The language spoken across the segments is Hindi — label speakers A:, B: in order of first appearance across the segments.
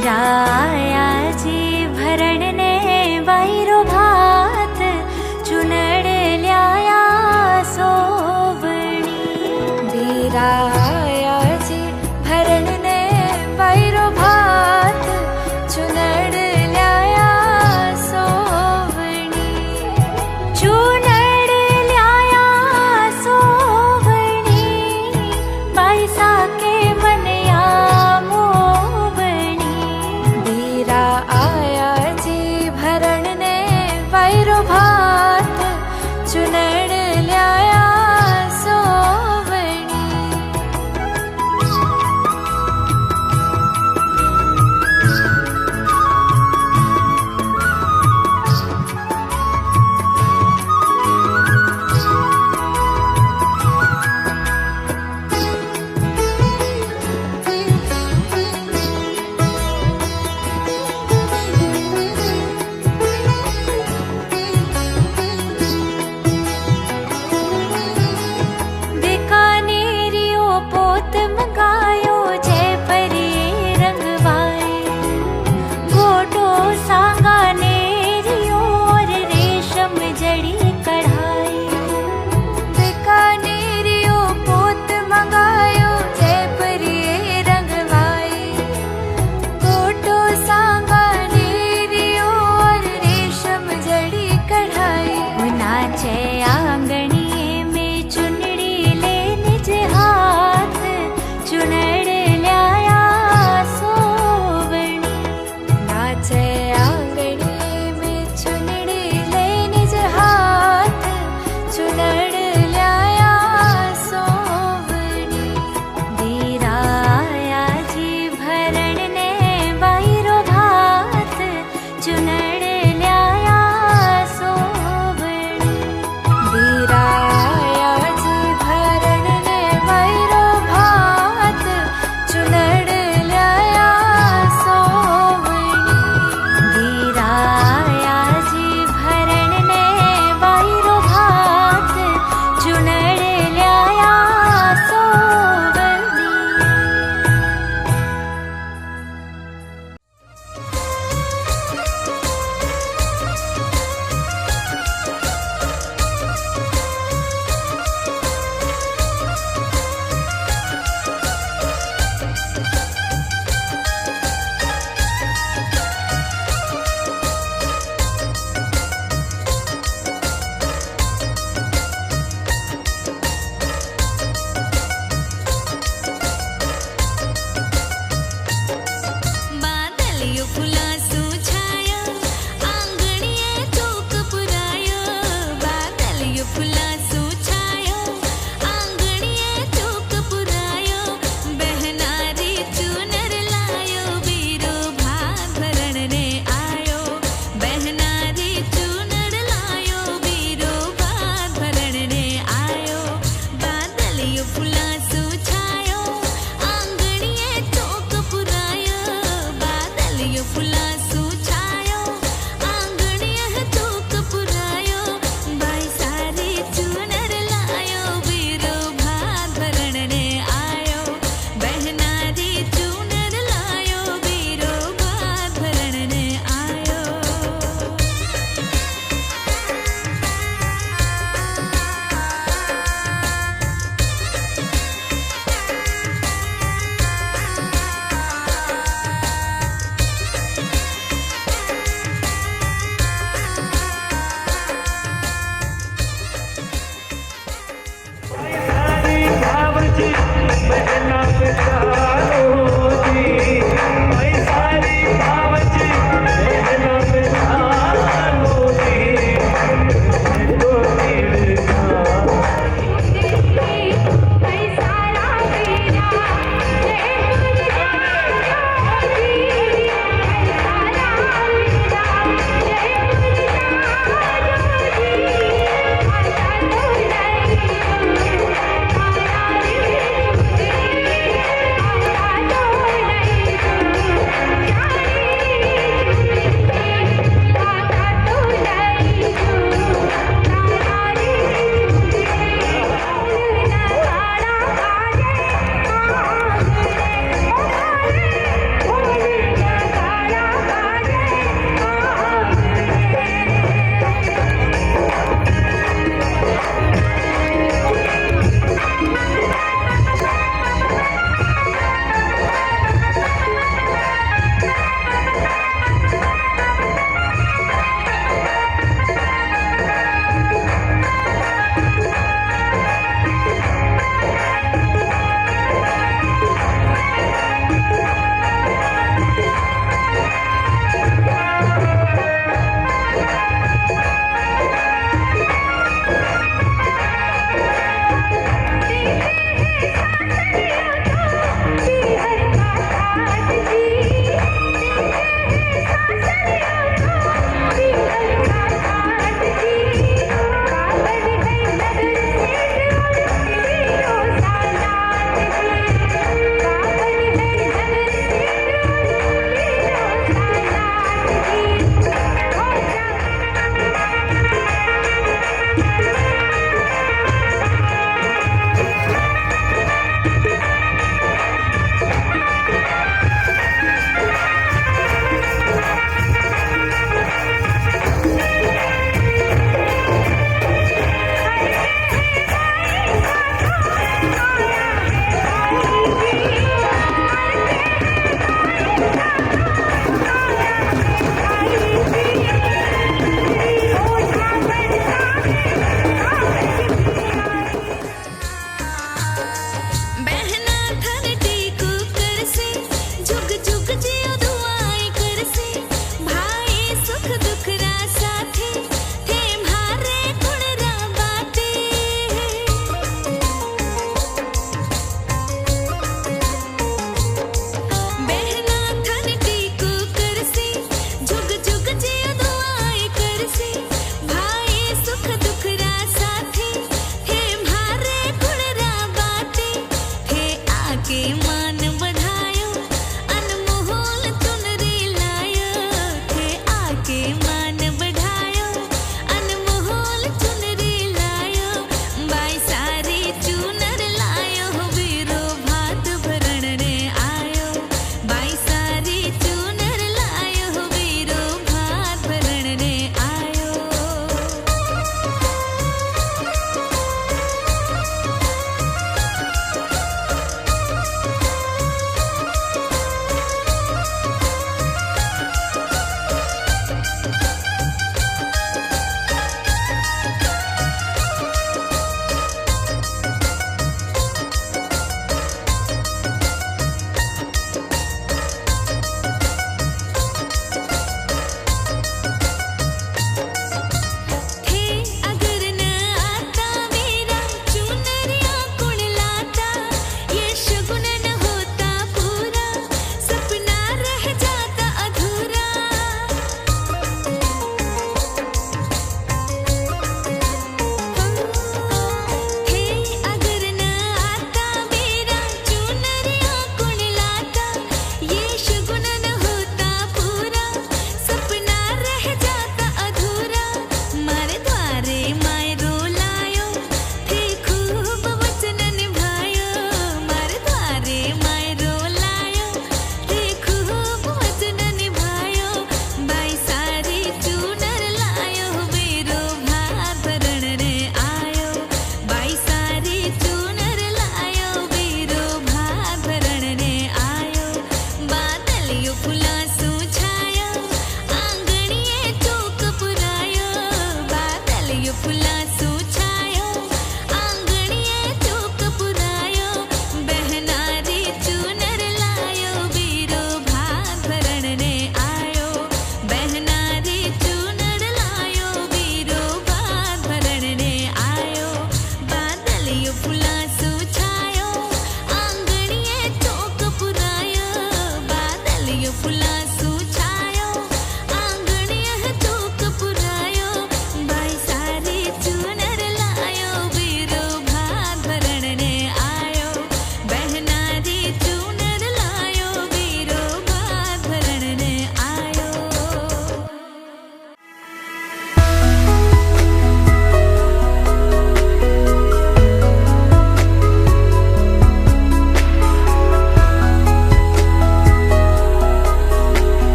A: वीराया जी भरण ने वायरो भात चुनड़ ल्याया सोवणी। वीराया जी भरण ने वायरो भात चुनड़ ल्याया सोवणी। चुनड़ ल्याया सोवणी बाईसा के मनया मोवणी। वीरा आया जी भरण ने वायरो भात चुनड़ ल्याया सोवणी। बीकानेरियो पोत मंगायो जयपरी रंगवाए। गोटो सांगानेरियो और रेशम जड़ी कढ़ाई। बीकानेरियो पोत मंगायो जयपरी रंगवाए। गोटो सांगानेरियो और रेशम जड़ी कढ़ाई। नाचे आंगणिए में चुनड़ी ले निज हाथ चुनड़ ल्याया सोवणी। नाचे आंगणिए में चुनड़ी ले निज हाथ चुनड़ ल्याया सोवणी। वीराया जी भरण ने वायरो भात चुनड़ ल्याया सोवणी। वीराया जी भरण ने वायरो भात चुनड़ ल्याया सोवणी। वीराया जी भरण ने वायरो भात चुनड़ ल्याया सोवणी। बादलियो फुलासू छाया आंगणिये चौक पुरायो। बादलियो फुलासू छाया आंगणिये चौक पुरायो। बहनारी चुनर लायो वीरो भात भरण ने आयो। बहनारी चुनर लायो वीरो भात भरण ने आयो। बादलियो फुलासू छायो आंगणिये चौक पुरायो। बादलियो फुला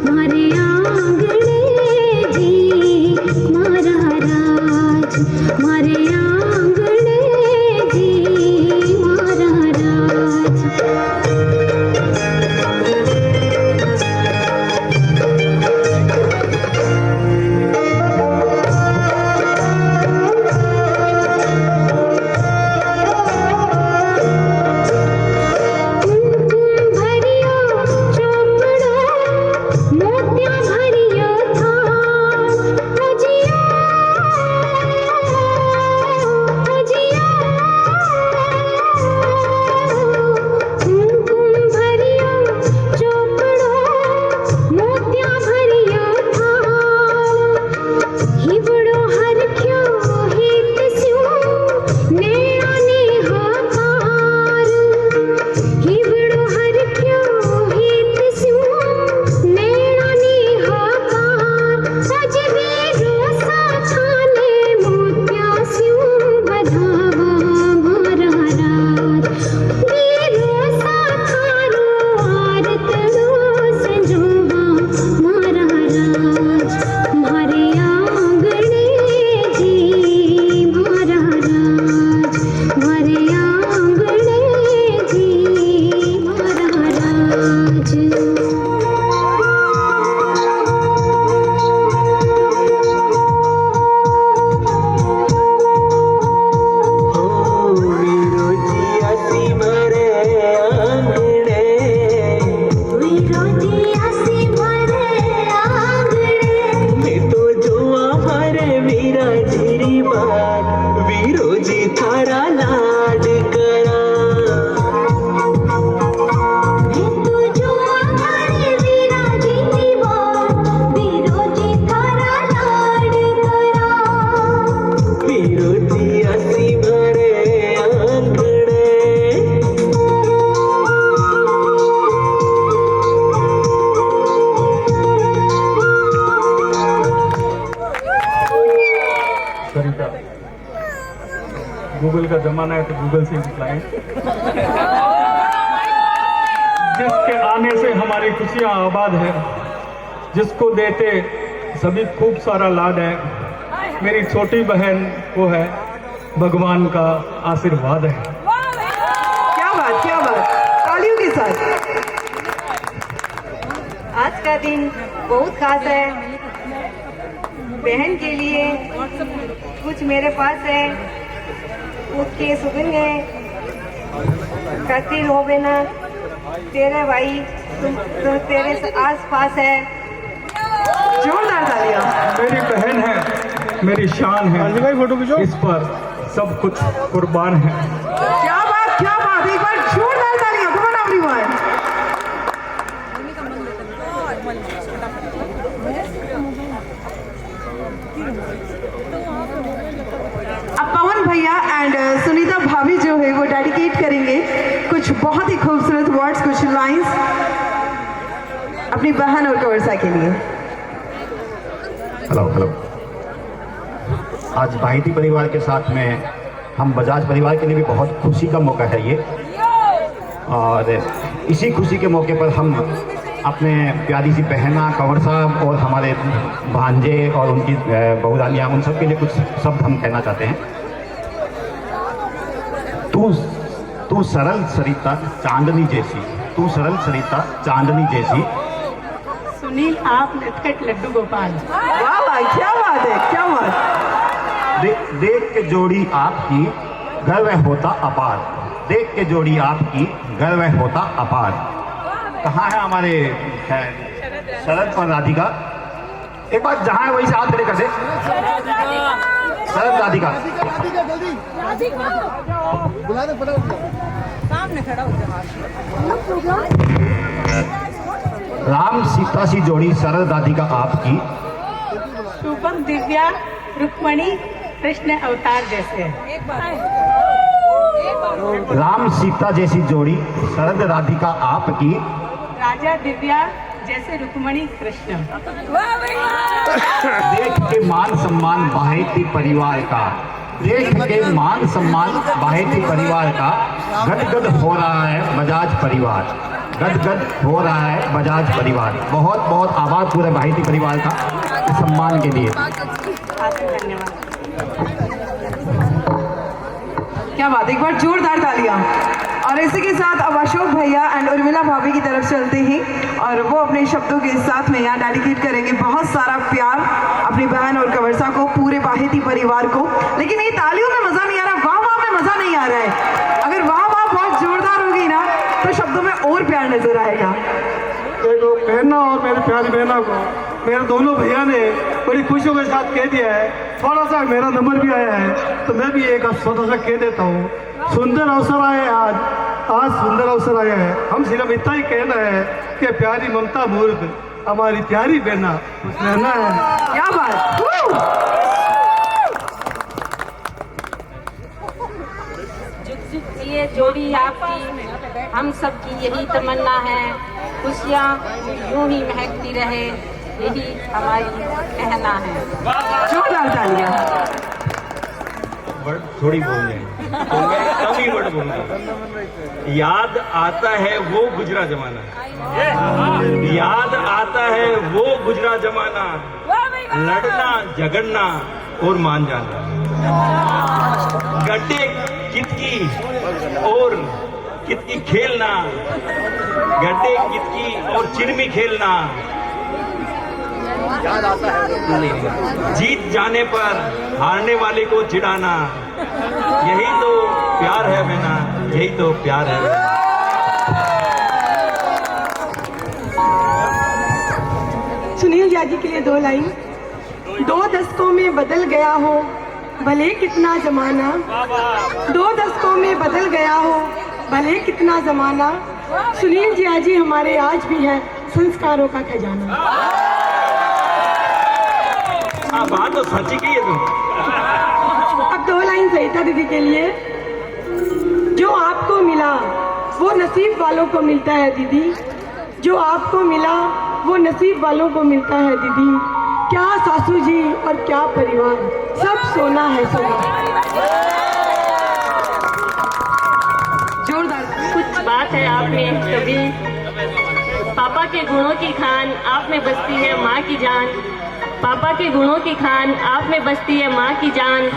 A: मारे आंगणे जी मारा राज, मारे आंगणे जी मारा राज।
B: गूगल का जमाना है तो गूगल से दिखलाएं। जिसके आने से हमारी खुशियां आबाद है, जिसको देते सभी खूब सारा लाड है, मेरी छोटी बहन वो है, भगवान का आशीर्वाद है।
C: क्या बात, क्या बात, तालियों के साथ। आज का दिन बहुत खास है। बहन के लिए कुछ मेरे पास है, उसके सुगंधे करती हो बिना तेरे भाई तुम तेरे आस पास है। जोरदार तालियां।
B: मेरी बहन है, मेरी शान है, इस पर सब कुछ कुर्बान है।
C: क्या बात, क्या बात, एक बार जोरदार तालियां। Come on everyone. अब पवन भैया एंड सुनीता भाभी जो है वो डेडिकेट करेंगे कुछ बहुत ही खूबसूरत वर्ड्स, कुछ लाइंस अपनी बहन और कवर्सा के लिए।
D: Hello hello. आज भाईटी परिवार के साथ में हम बजाज परिवार के लिए भी बहुत खुशी का मौका है ये, और इसी खुशी के मौके पर हम अपने प्यारी सी बहना कंवर साहब और हमारे भांजे और उनकी बहुरानियाँ, उन सब के लिए कुछ शब्द हम कहना चाहते हैं। तू सरल सरिता चांदनी जैसी, तू सरल सरिता चांदनी जैसी।
C: सुनील आप नटखट लड्डू गोपाल। वाह वाह, क्या बात है, क्या बात।
D: देख के जोड़ी आपकी गर्व होता अपार, देख के जोड़ी आपकी गर्व होता अपार। कहाँ है हमारे शरद और राधिका? एक बार जहाँ है वहीं से हाथ खड़े कर दे। शरद राधिका
C: सामने खड़ा हो जाओ।
D: राम सीता सी जोड़ी शरद राधिका आपकी।
C: रूपम दिव्या रुक्मणी कृष्ण अवतार जैसे।
D: राम सीता जैसी जोड़ी शरद राधिका आपकी।
C: राजा दिव्या जैसे रुक्मणी कृष्ण।
D: देख के मान सम्मान बाहेती परिवार का, देख के मान सम्मान बाहेती परिवार का गदगद हो रहा है बजाज परिवार। गदगद हो रहा है बजाज परिवार। बहुत बहुत आभार पूरे भाईटी परिवार का इस सम्मान के लिए।
C: क्या बात, एक बार जोरदार तालियां। और इसी के साथ अब अशोक भैया एंड उर्मिला भाभी की तरफ चलते हैं और वो अपने शब्दों के साथ में यहाँ डेडिकेट करेंगे बहुत सारा प्यार अपनी बहन और कवर्सा को, पूरे बाहेती परिवार को। लेकिन ये तालियों में मजा नहीं आ रहा, वाह वाह में मजा नहीं आ रहा है। अगर वाह वाह बहुत जोरदार होगी ना तो शब्दों में और प्यार नजर आएगा।
B: देखो बहना और मेरी प्यारी बहना को मेरे दोनों भैया ने बड़ी खुशियों के साथ कह दिया है। थोड़ा सा मेरा नंबर भी आया है तो मैं भी एक छोटा सा कह देता हूँ। सुंदर अवसर आया है आज सुंदर अवसर आया है। हम सिर्फ इतना ही कहना है कि प्यारी ममता मूर्त हमारी प्यारी बहना खुश रहना है।
C: क्या बात।
E: ये जोड़ी आपकी हम सब की यही तमन्ना है, खुशियाँ यूं ही महकती रहे, यही हमारी कहना है।
C: जोरदार तालियां।
F: वर्ड थोड़ी बोलने हैं तो मैं कम ही वर्ड बोलूंगा। याद आता है वो गुजरा जमाना, याद आता है वो गुजरा जमाना, लड़ना झगड़ना और मान जाना, गड्ढे कितकी और कितकी खेलना, गड्ढे कितकी और चिरमी खेलना, जीत जाने पर हारने वाले को चिढ़ाना, यही तो प्यार है बहना, यही तो प्यार है।
G: सुनील जी के लिए 2 लाइन। 2 दशकों में बदल गया हो भले कितना जमाना, 2 दशकों में बदल गया हो भले कितना जमाना, सुनील जी हमारे आज भी है संस्कारों का खजाना।
F: बात तो सच्ची की है तुम।
G: अब 2 लाइन सहिता दीदी के लिए। जो आपको मिला वो नसीब वालों को मिलता है दीदी, जो आपको मिला वो नसीब वालों को मिलता है दीदी, क्या सासू जी और क्या परिवार, सब सोना है सोना।
C: जोरदार।
E: कुछ बात है आप में कभी, पापा के गुणों की खान आप में बसती है माँ की जान, पापा के गुणों की खान आप में बसती है माँ की जान,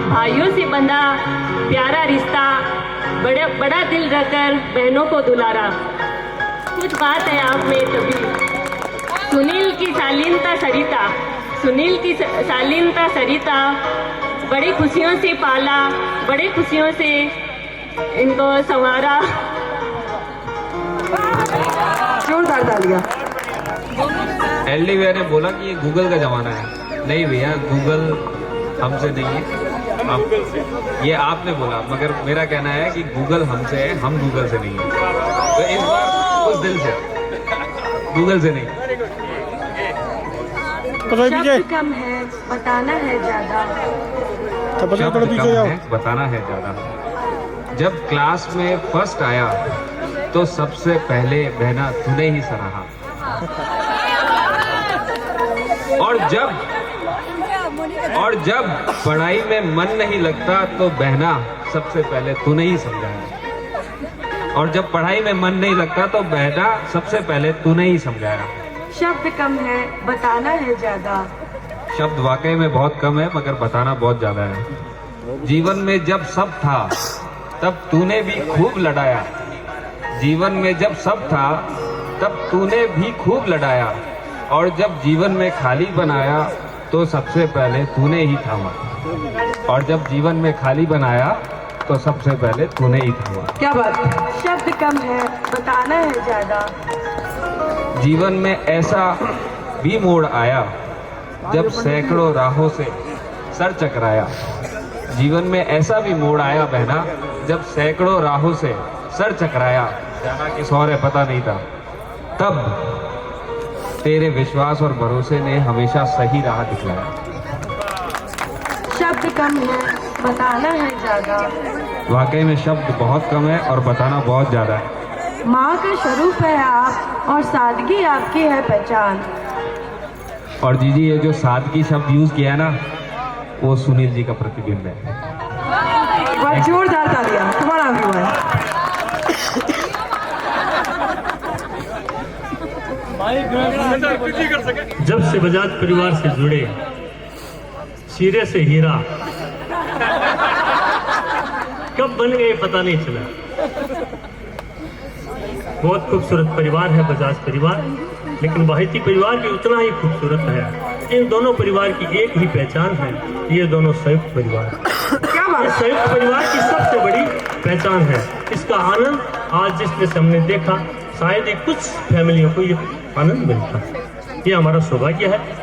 E: भाइयों से बंधा प्यारा रिश्ता, बड़ा दिल रखकर बहनों को दुलारा। कुछ बात है आप में कभी, सुनील की शालीनता सरिता, सुनील की शालीनता सरिता, बड़ी खुशियों से पाला, बड़ी खुशियों से इनको संवारा।
C: जोरदार तालियां।
H: एलडी भैया ने बोला कि ये गूगल का जमाना है। नहीं भैया, गूगल हमसे नहीं है, ये आपने बोला, मगर मेरा कहना है कि गूगल हमसे है, हम गूगल से नहीं है। तो इस बार उस दिल से, गूगल से नहीं।
G: शब्द कम है बताना है ज्यादा,
H: शब्द कम है बताना है ज्यादा। जब क्लास में फर्स्ट आया तो सबसे पहले बहना तूने ही सराहा, और जब पढ़ाई में मन नहीं लगता तो बहना सबसे पहले तूने ही समझाया, और जब पढ़ाई में मन नहीं लगता तो बहना सबसे पहले तूने ही समझाया।
G: शब्द कम है बताना है ज्यादा,
H: शब्द वाकई में बहुत कम है मगर बताना बहुत ज्यादा है। जीवन में जब सब था तब तूने भी खूब लड़ाया, जीवन में जब सब था तब तूने भी खूब लड़ाया, और जब जीवन में खाली बनाया तो सबसे पहले तूने ही थामा, और जब जीवन में खाली बनाया तो सबसे पहले तूने ही थामा।
C: क्या बात।
G: शब्द कम है बताना है ज्यादा,
H: जीवन में ऐसा भी मोड़ आया जब सैकड़ों राहों से सर चकराया, जीवन में ऐसा भी मोड़ आया बहना जब सैकड़ों राहों से सर चकराया, जाना किस और है पता नहीं था, तब तेरे विश्वास और भरोसे ने हमेशा सही राह दिखलाया।
G: शब्द कम है बताना है ज्यादा,
H: वाकई में शब्द बहुत कम है और बताना बहुत ज्यादा है।
G: माँ का स्वरूप है आप और सादगी आपकी है पहचान।
H: और जीजी ये जो सादगी शब्द यूज किया है ना, वो सुनील जी का प्रतिबिंब है।
C: जोरदार तालियां। तुम्हारा अभिमान।
I: जब से बजाज परिवार से जुड़े शीरे से हीरा कब बन गए पता नहीं चला। बहुत खूबसूरत परिवार है बजाज परिवार, लेकिन बाहिती परिवार भी उतना ही खूबसूरत है। इन दोनों परिवार की एक ही पहचान है, ये दोनों संयुक्त परिवार। ये संयुक्त परिवार की सबसे बड़ी पहचान है। इसका आनंद आज जिसमें से हमने देखा, शायद ही कुछ फैमिलियों को ये आनंद मिलता है। ये हमारा सौभाग्य है।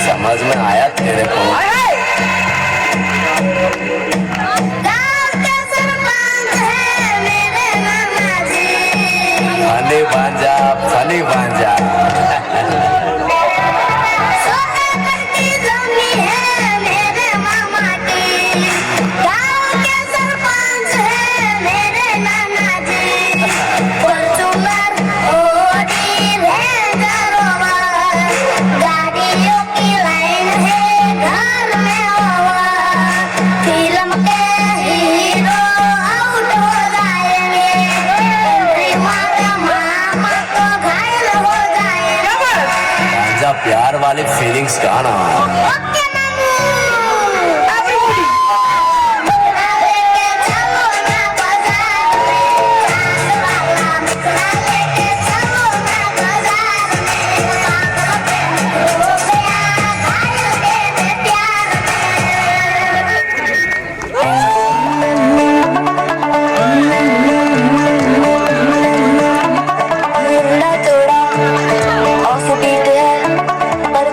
J: समझ में आया तेरे को? फनी भांजा प्यार वाली फीलिंग्स का ना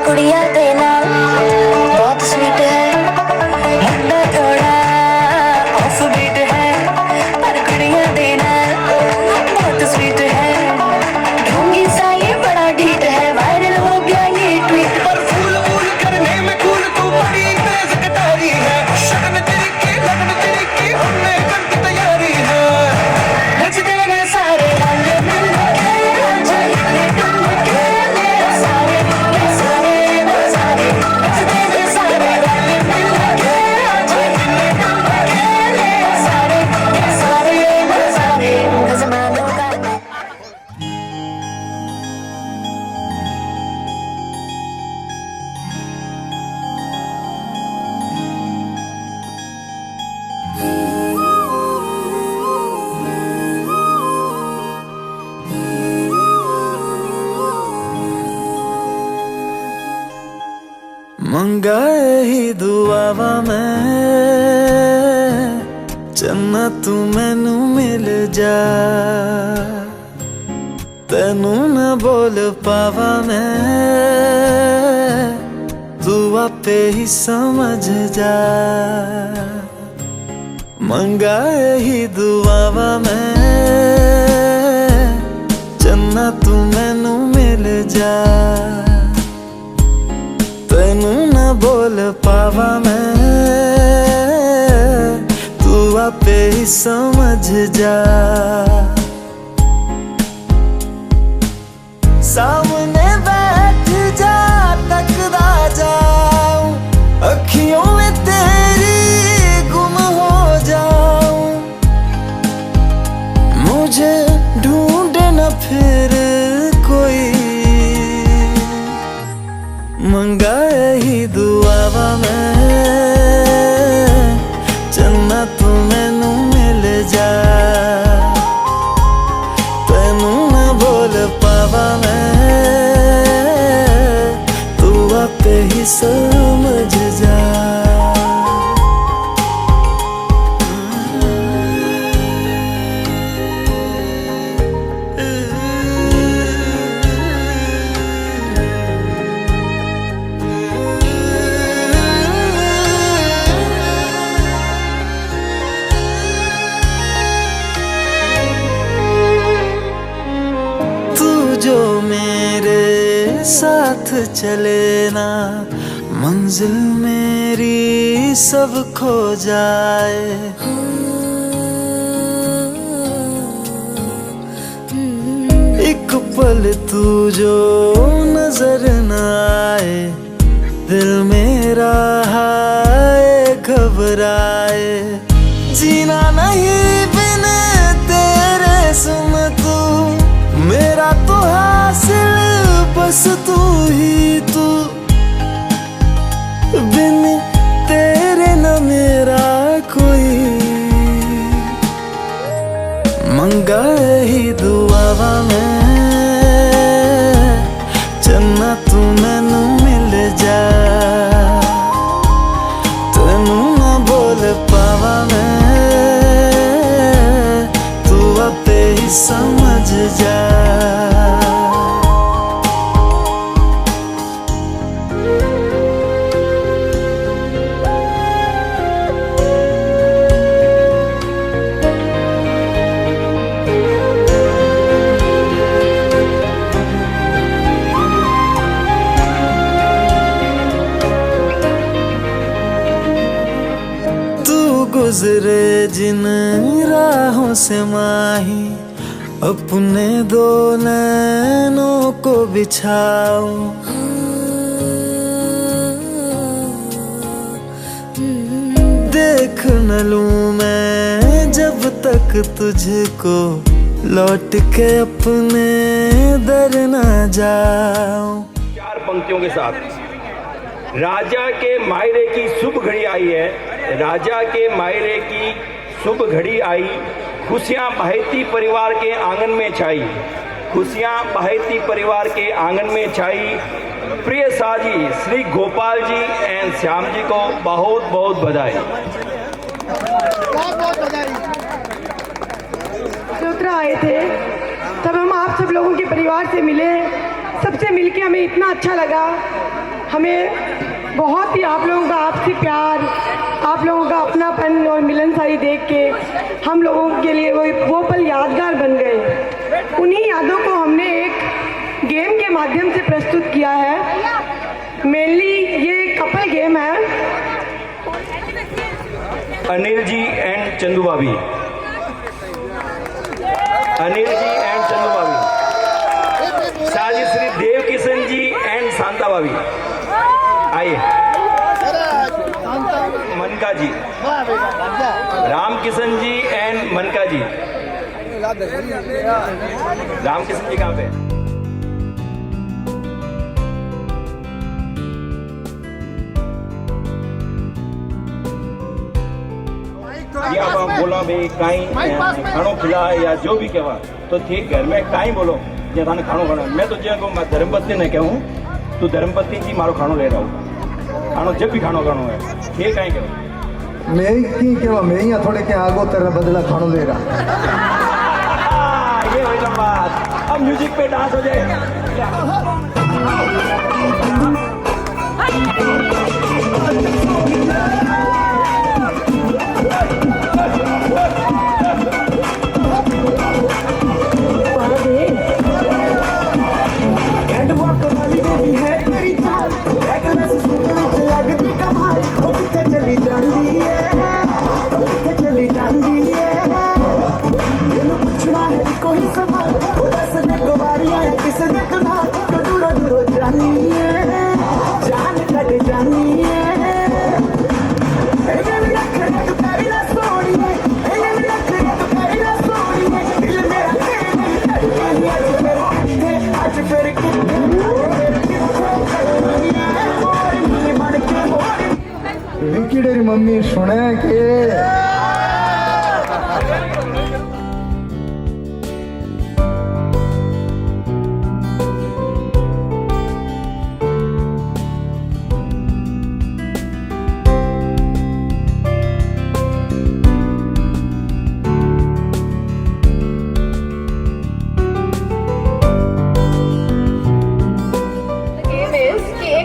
K: कुड़िया देना मंगाए ही दुआवा मैं चन्ना तू मैनू मिल जा तेनू न बोल पावा मैं तू आपे ही समझ जा मंगाए ही दुआवा मैं चन्ना तू मैनू मिल जा तेनू न बोल पावा मैं तू आपे ही समझ जा सामने बैठ जा तकदा जाऊं अखियों में तेरी गुम हो जाऊं मुझे ढूंढे न फिर कोई मंगाए ही दुआवा मैं चन्ना तू मैनू मिल जा तेनू न बोल पावा मैं तू आपे ही समझ जा जो मेरे साथ चले ना मंजिल मेरी सब खो जाए एक पल तू जो नजर न आए दिल मेरा हाय घबराए जीना नहीं बिन तेरे सुन तू मेरा तो हासिल बस तू ही तू बिन तेरे न मेरा कोई मंगाए ही दुआवा मैं चन्ना तू मैनू मिल जा तेनू न बोल पावा मैं तू आपे ही समझ जा गुजरे जिन राहों से माही अपने दो नैनों को बिछाऊं देख न लूं मैं जब तक तुझको लौट के अपने दर न जाऊं।
F: 4 पंक्तियों के साथ राजा के मायरे की शुभ घड़ी आई है राजा के मायरे की शुभ घड़ी आई खुशियां बहेती परिवार के आंगन में छाई खुशियां बहेती परिवार के आंगन में छाई प्रिय साजी श्री गोपाल जी एंड श्याम जी को बहुत बहुत बधाई।
G: चौथरा आए थे तब हम आप सब लोगों के परिवार से मिले सबसे मिलके हमें इतना अच्छा लगा हमें बहुत ही आप लोगों का आपसी प्यार आप लोगों का अपनापन और मिलनसारी देख के हम लोगों के लिए वो पल यादगार बन गए। उन्हीं यादों को हमने एक गेम के माध्यम से प्रस्तुत किया है। मेनली ये कपल गेम है।
F: अनिल जी एंड चंदू भाभी अनिल जी एंड चंदू भाभी साजी श्री देव किशन जी एंड शांता भाभी आइए मनका जी राम किशन जी एंड मनका जी राम किशन जी कहाँ पे या बोला भाई कहीं खानो खिला या जो भी कहवा तो ठीक घर में कहीं बोलो या थाने खानो खाना मैं तो जो धर्मपत्नी ने कहूँ तू धर्मपत्नी जी मारो खानो ले रहा हूँ खानो जब भी खानो खानो है ये कहीं करो
K: मैं की केवा मैं यहाँ थोड़े के आगो तेरा बदला खानो देगा
F: ये हो जाए बात अब म्यूजिक पे डांस हो जाए
K: विकी डेरी मम्मी सुने के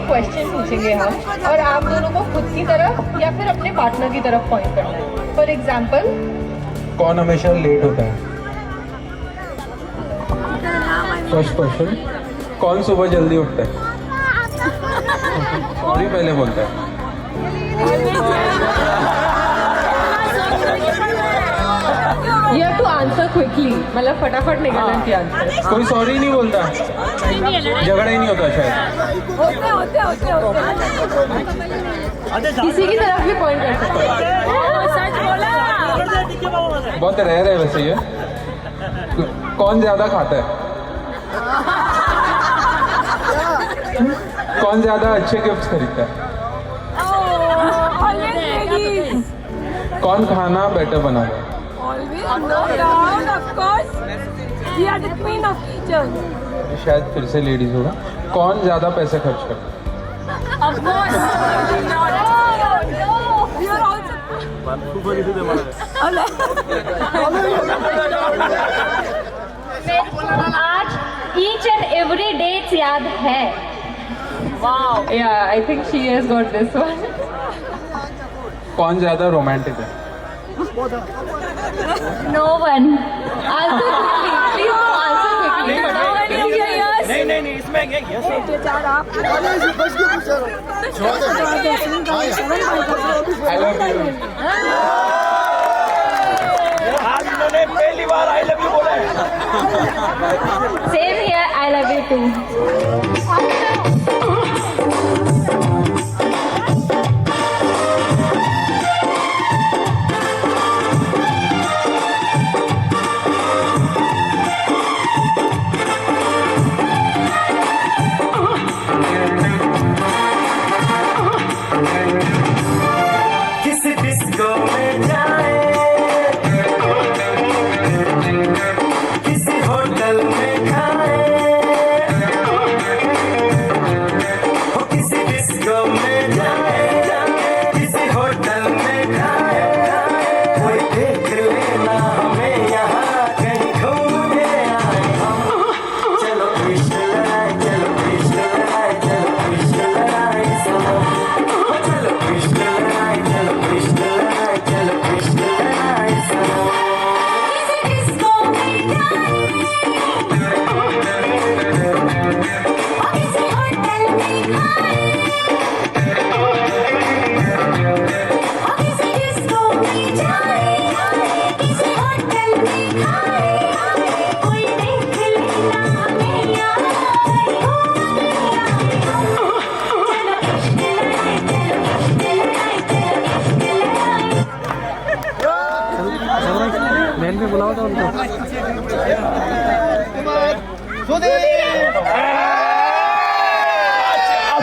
L: क्वेश्चन पूछेंगे हम और आप दोनों को खुद की तरफ या फिर अपने पार्टनर की तरफ पॉइंट करना है। फॉर एग्जाम्पल,
H: कौन हमेशा लेट होता है? फर्स्ट क्वेश्चन, कौन सुबह जल्दी उठता है? सॉरी पहले बोलता है।
L: You have to answer quickly, मतलब फटाफट निकलना चाहिए आंसर।
H: कोई सॉरी नहीं बोलता, झगड़ा ही नहीं होता शायद।
L: किसी की तरफ भी पॉइंट कर सकते हैं।
H: बहुत रेयर है वैसे ये। कौन ज्यादा खाता है? कौन ज्यादा अच्छे गिफ्ट्स खरीदता है? कौन खाना बेटर बनाता है? शायद फिर से लेडीज होगा। कौन ज्यादा पैसे खर्च करता है?
E: आज ईच एंड एवरी डेट्स याद है।
L: Wow. Yeah, I think she has got this one.
H: कौन ज्यादा रोमांटिक है?
E: No one.
L: Answer quickly, please answer quickly.
F: नहीं इसमें
H: आई लव यू।
F: आज उन्होंने पहली बार आई लव यू बोला है।
E: Same here, I love you too.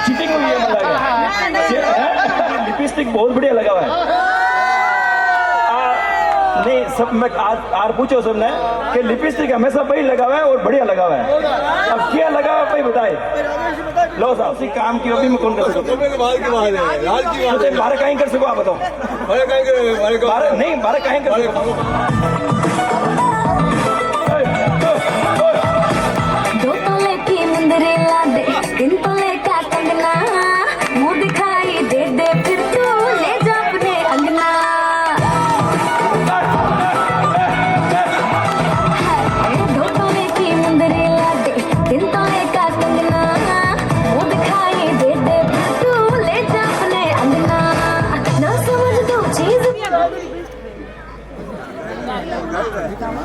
F: Cheating हुई है लिपस्टिक बहुत बढ़िया लगा हुआ है। नहीं सब मैं आज पूछो सबने कि लिपस्टिक हमेशा वही लगा हुआ है और बढ़िया लगा हुआ है। अब क्या लगा हुआ है भाई बताए। लो साहब सी काम की भी मैं कौन कर सकता बारह कहीं कर सको आप बताओ बारह नहीं बारह कहीं कर सको
A: 2 तोले की मुंदरी ला दे 3 तोले का कंगना मुंह दिखाई दे दे फिर तू ले जा अपने अंगना 2 तोले की मुंदरी ला दे 3 तोले का कंगना मुंह दिखाई दे दे फिर तू ले जा अपने अंगना ना समझ दो चीज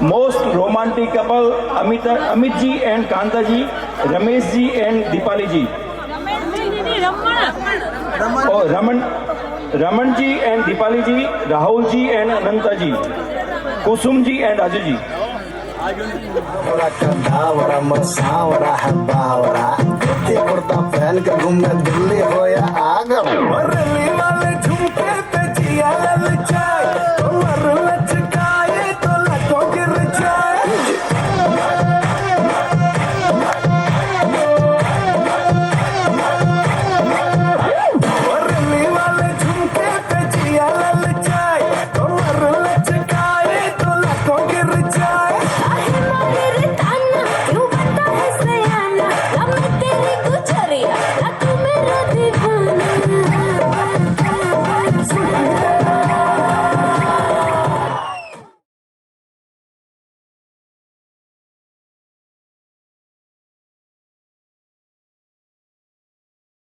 F: most romantic couple Amit ji and Kanta ji, Ramesh ji and Deepali ji, और Raman ji and Deepali ji, Rahul ji and Ananta ji, Kusum ji and Raju ji.
K: पहन कर घूमने दिल्ली हो